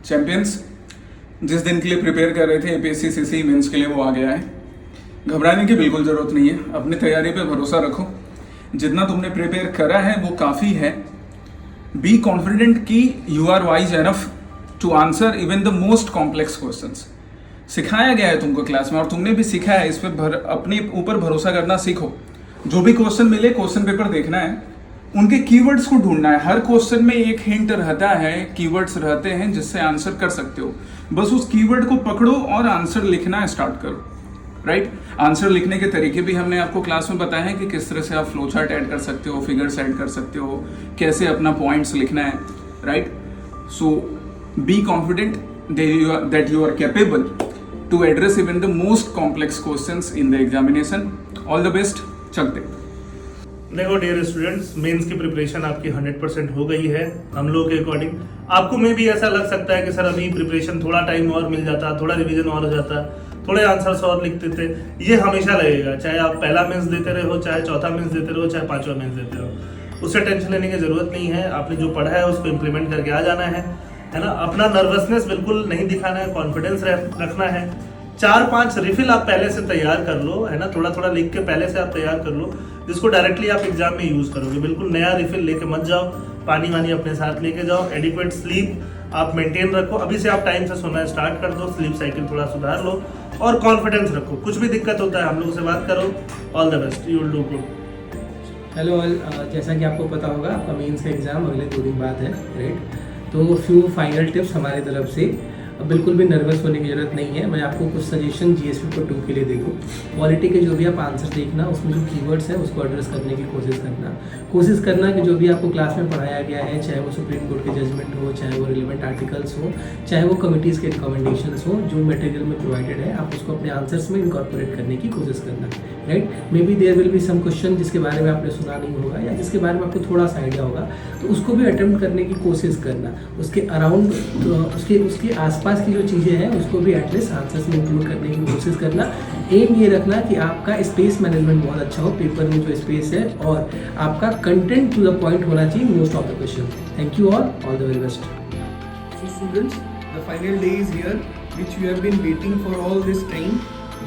Champions जिस दिन के लिए प्रिपेयर कर रहे थे एपीएससी सीसी मेंस के लिए, वो आ गया है। घबराने की बिल्कुल ज़रूरत नहीं है, अपनी तैयारी पे भरोसा रखो। जितना तुमने प्रिपेयर करा है वो काफ़ी है। बी कॉन्फिडेंट कि you are wise enough to answer even the most complex questions. सिखाया गया है तुमको क्लास में और तुमने भी सीखा है, इस पर अपने ऊपर भरोसा करना सीखो। जो भी क्वेश्चन मिले क्वेश्चन पेपर देखना है, उनके कीवर्ड्स को ढूंढना है। हर क्वेश्चन में एक हिंट रहता है, कीवर्ड्स रहते हैं जिससे आंसर कर सकते हो। बस उस कीवर्ड को पकड़ो और आंसर लिखना स्टार्ट करो। राइट, आंसर लिखने के तरीके भी हमने आपको क्लास में बताया है कि किस तरह से आप फ्लो चार्ट ऐड कर सकते हो, फिगर्स ऐड कर सकते हो, कैसे अपना पॉइंट्स लिखना है। Right, so be confident that you are capable to address even the most complex questions in the examination. All the best. चलते। देखो डियर स्टूडेंट्स, मेंस की प्रिपरेशन आपकी 100% हो गई है हम लोग के अकॉर्डिंग। आपको में भी ऐसा लग सकता है कि सर अभी प्रिपरेशन थोड़ा टाइम और मिल जाता, थोड़ा रिवीजन और हो जाता, थोड़े आंसर्स और लिखते थे। ये हमेशा लगेगा, चाहे आप पहला मेंस देते रहे हो, चाहे चौथा मेंस देते रहो, चाहे पांचवा मेंस देते रहो। उससे टेंशन लेने की जरूरत नहीं है। आपने जो पढ़ा है उसको इम्प्लीमेंट करके आ जाना है ना। अपना नर्वसनेस बिल्कुल नहीं दिखाना है, कॉन्फिडेंस रखना है। 4-5 रिफिल आप पहले से तैयार कर लो, है ना। थोड़ा थोड़ा लिख के पहले से आप तैयार कर लो, जिसको डायरेक्टली आप एग्जाम में यूज करोगे। बिल्कुल नया रिफिल लेके मत जाओ, पानी वानी अपने साथ लेके जाओ। एडिक्वेट स्लीप आप मेंटेन रखो, अभी से आप टाइम से सोना स्टार्ट कर दो, स्लीप साइकिल थोड़ा सुधार लो और कॉन्फिडेंस रखो। कुछ भी दिक्कत होता है हम लोग से बात करो। All the best, you will do good. Hello all, जैसा कि आपको पता होगा आपका मेंस का एग्ज़ाम अगले 2 दिन बाद है, राइट। तो फ्यू फाइनल टिप्स हमारी तरफ से। बिल्कुल भी नर्वस होने की ज़रूरत नहीं है। मैं आपको कुछ सजेशन जीएस पेपर 2 के लिए देखूँ। पॉलिटी के जो भी आप आंसर देखना, उसमें जो कीवर्ड्स हैं उसको एड्रेस करने की कोशिश करना कि जो भी आपको क्लास में पढ़ाया गया है, चाहे वो सुप्रीम कोर्ट के जजमेंट हो, चाहे वो रिलेवेंट आर्टिकल्स हो, चाहे वो कमिटीज़ के रिकमेंडेशंस हो, जो मटेरियल में प्रोवाइडेड है आप उसको अपने आंसर्स में इनकॉर्पोरेट करने की कोशिश करना, right. Maybe there will be some question जिसके बारे में आपने सुना नहीं होगा या जिसके बारे में आपको थोड़ा सा आइडिया होगा, तो उसको भी अटेम्प्ट करने की कोशिश करना। उसके अराउंड उसके आसपास की जो चीज़ें हैं उसको भी एटलीस्ट आंसर्स में इंक्लूड करने की कोशिश करना। एम ये रखना कि आपका स्पेस मैनेजमेंट बहुत अच्छा हो, पेपर में जो स्पेस है, और आपका कंटेंट टू द पॉइंट होना चाहिए most of the question. Thank you all the very best. So students, the final day is here, which you have been waiting for all this time.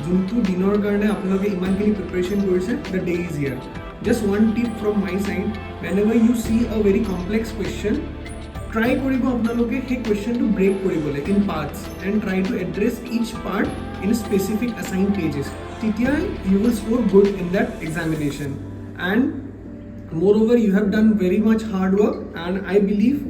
যোনটো দিনৰ কাৰণে আপোনালোকে ইমানখিনি প্ৰিপাৰেশ্যন কৰিছে, the day is here. Just one tip from my side, whenever you see a very complex question, try কৰিব আপোনালোকে সেই questionটো break কৰিবলৈ in parts and try to address each part in specific assigned pages. তেতিয়া you will score good in that examination. And moreover, you have done very much hard work, and I believe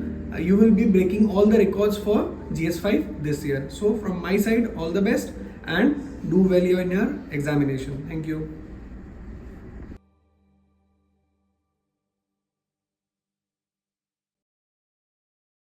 you will be breaking all the records for GS5 this year. So from my side, all the best and do well in your examination. Thank you.